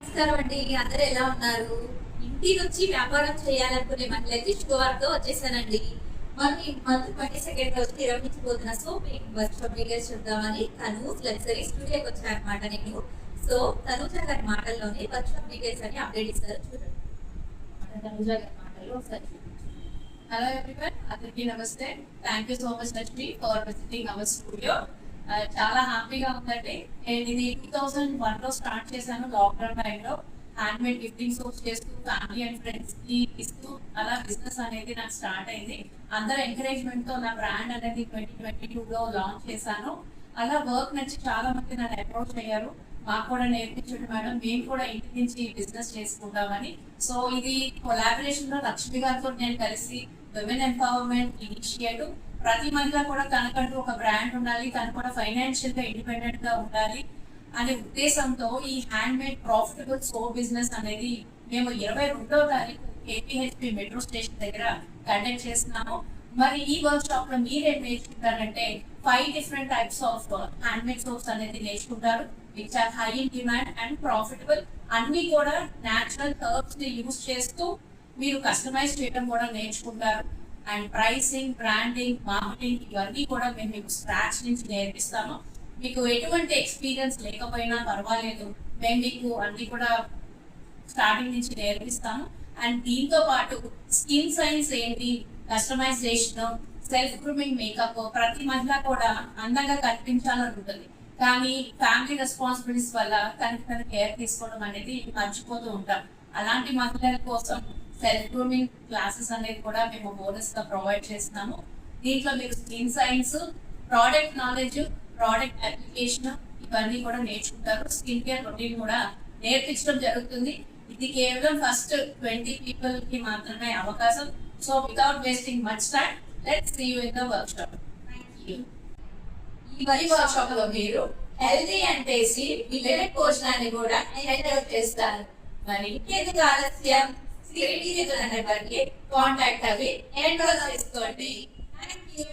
నమస్కారం అండి. అందరూ ఎలా ఉన్నారు? ఇంటి నుంచి వ్యాపారం చేయాలనుకునే మహిళలకి శుభవార్త వచ్చేసానండి. మనం ఈ మంత్ 22 రోజు నిర్వహించబోతున్న మేకింగ్ వర్క్ షాప్ డీటెయిల్స్ చూద్దామని తనూజ్ లగ్జరీ స్టూడియోకి వచ్చానమాట నేను. తనూజ గారి మాటల్లోనే వర్క్ షాప్ డీటెయిల్స్ అని అప్డేట్ ఇస్తారు చూడండి. తనూజ గారి మాటల్లో ఒకసారి. Hello everyone, అందరికీ నమస్తే. Thank you so much Lakshmi for visiting our studio. చాలా హ్యాపీగా ఉందండి. నేను ఇది 2001 లో స్టార్ట్ చేశాను. లాక్డౌన్ టైంలో హ్యాండ్ మేడ్ గిఫ్టింగ్ సోప్స్ చేస్తూ ఫ్యామిలీ అండ్ ఫ్రెండ్స్ కి ఇస్తూ అలా బిజినెస్ అనేది నాకు స్టార్ట్ అయింది. అందరు ఎంకరేజ్మెంట్ తో నా బ్రాండ్ అనేది 2022 లో లాంచ్ చేశాను. అలా వర్క్ నచ్చి చాలా మంది నన్ను అప్రోచ్ అయ్యారు. మాకు కూడా నేర్పించండి మేడం, మేము కూడా ఇంటి నుంచి బిజినెస్ చేసుకుంటామని. సో ఇది కొలాబరేషన్ లో లక్ష్మి గారితో నేను కలిసి విమెన్ ఎంపవర్మెంట్ ఇనిషియేటివ్. ప్రతి మహిళ కూడా తనకంటూ ఒక బ్రాండ్ ఉండాలి, తను కూడా ఫైనాన్షియల్ గా ఇండిపెండెంట్ గా ఉండాలి అనే ఉద్దేశంతో ఈ handmade profitable soap business అనేది మేము 22వ తారీఖు KPHP మెట్రో స్టేషన్ దగ్గర కండక్ట్ చేస్తున్నాము. మరి ఈ వర్క్ షాప్ లో మీరేం నేర్చుకుంటారంటే 5 different types of handmade soaps అనేది నేర్చుకుంటారు, which are high in demand and profitable. అన్ని కూడా న్యాచురల్ హెర్బ్స్ ని యూజ్ చేస్తూ మీరు కస్టమైజ్ చేయడం కూడా నేర్చుకుంటారు. అండ్ ప్రైసింగ్, బ్రాండింగ్, మార్కెటింగ్ ఇవన్నీ కూడా మేము మీకు స్క్రాచ్ నుంచి నేర్పిస్తాము. మీకు ఎటువంటి ఎక్స్పీరియన్స్ లేకపోయినా పర్వాలేదు, మేము మీకు అన్ని కూడా స్టార్టింగ్ నుంచి నేర్పిస్తాము. అండ్ దీంతో పాటు స్కిన్ సైన్స్ ఏంటి, కస్టమైజేషన్, సెల్ఫ్ గ్రూమింగ్, మేకప్. ప్రతి మహిళ కూడా అందంగా కనిపించాలని ఉంటుంది, కానీ ఫ్యామిలీ రెస్పాన్సిబిలిటీస్ వల్ల తన కేర్ తీసుకోవడం అనేది మర్చిపోతూ ఉంటాం. అలాంటి మహిళల కోసం సెల్ఫ్ గ్రూమింగ్ క్లాసెస్ అనేది కూడా మేము బోనస్ గా ప్రొవైడ్ చేస్తున్నాము. దీంట్లో మీరు skin science, product knowledge, product application ఇవన్నీ కూడా నేర్చుకుంటారు. స్కిన్ కేర్ రొటీన్ కూడా నేర్పించడం జరుగుతుంది. ఇది కేవలం ఫస్ట్ 20 పీపుల్ కి మాత్రమే అవకాశం. So without wasting much time, let's see you in the workshop. ఈ వర్క్ షాప్ లో మీరు హెల్తీ అండ్ టేస్టీ మిల్లెట్ భోజనాన్ని కూడా ఎంజాయ్ చేస్తారు. మరి ఇంకెందుకు ఆలస్యం, కాంటాక్ట్ అవి ఎన్రోల్ చేసుకోండి. Thank you.